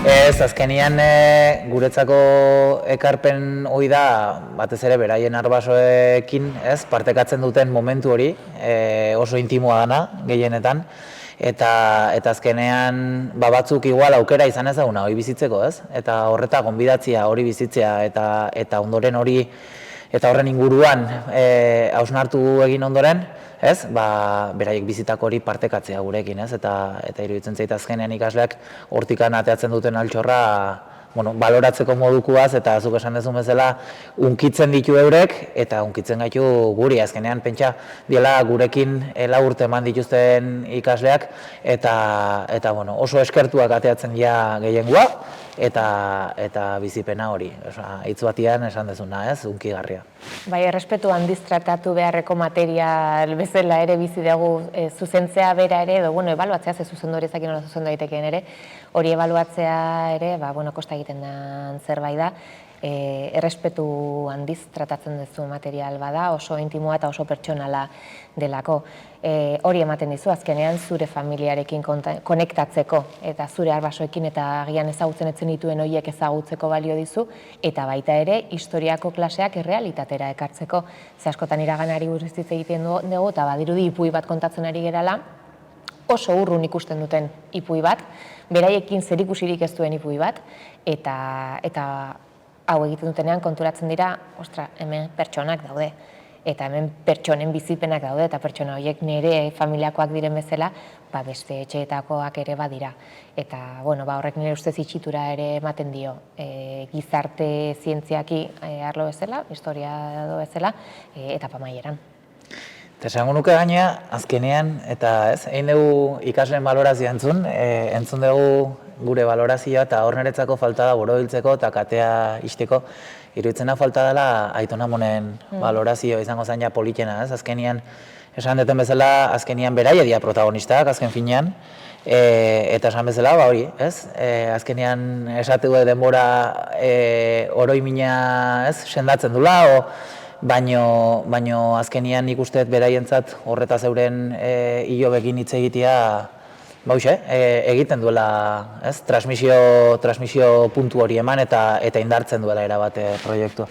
Ez, azkenian guretzako ekarpen hori da, batez ere beraien arbasoekin, ez, partekatzen duten momentu hori, oso intimoa dana, gehienetan, eta azkenean batzuk igual aukera izan ezaguna hori bizitzeko, ez? Eta horreta gonbidatzea hori bizitzea eta ondoren hori eta horren inguruan hausnartu egin ondoren, ez? Beraiek bizitako hori partekatzea gurekin, ez? Eta iruditzen zait azkenean ikasleak hortikan ateatzen duten altxorra baloratzeko modukuaz eta zuk esan dezun bezala unkitzen ditu eurek eta unkitzen gaitu guri. Azkenean pentsa diela gurekin 4 urte eman dituzten ikasleak eta oso eskertuak ateatzen dira gehiengoa eta bizipena hori. Hitz batian esan dezuna, ez? Unkigarria. Bai, errespetu handiz tratatu beharreko material bezala ere bizi dugu zuzentzea bera ere, edo, ebaluatzea, ze zuzendu hori ezakin nola zuzendu daitekeen ere, hori ebaluatzea ere, kosta egiten den zerbait da, errespetu handiz tratatzen duzu material bada, oso intimoa eta oso pertsonala delako. Hori ematen dizu, azkenean zure familiarekin konektatzeko eta zure arbasoekin eta agian ezagutzen etzen dituen horiek ezagutzeko balio dizu, eta baita ere historiako klaseak errealitatera ekartzeko. Ze askotan iraganari buruz hitz egiten dugu, eta badirudi ipui bat kontatzen ari gerala, oso urrun ikusten duten ipui bat, beraiekin zerikusirik ez duen ipui bat, eta hau egiten dutenean konturatzen dira, ostra, hemen pertsonak daude, eta hemen pertsonen bizipenak daude, eta pertsona horiek nire familiakoak diren bezala, beste etxeetakoak ere badira. Eta, horrek nire ustez itxitura ere ematen dio gizarte zientziaki arlo bezala, historia edo bezala, eta pamaieran. Eta esango nuke gaina, azkenean, eta ez, egin dugu ikasleen balorazioa entzun dugu gure balorazioa, eta hor niretzako falta da borobiltzeko eta katea isteko, iruditzena falta dela Aiton Amonen balorazio izango zain ja politena, ez? Azkenean, esan duten bezala, azkenean beraia dira protagonistak, azken finean, eta esan bezala, hori, ez? Azkenean esategu denbora oroimina, ez? Sendatzen dula, baino azkenian nik usteet beraientzat horretaz euren hilobekin hitz egitea egiten duela, ez? Transmisio puntu hori eman eta indartzen duela erabat proiektua.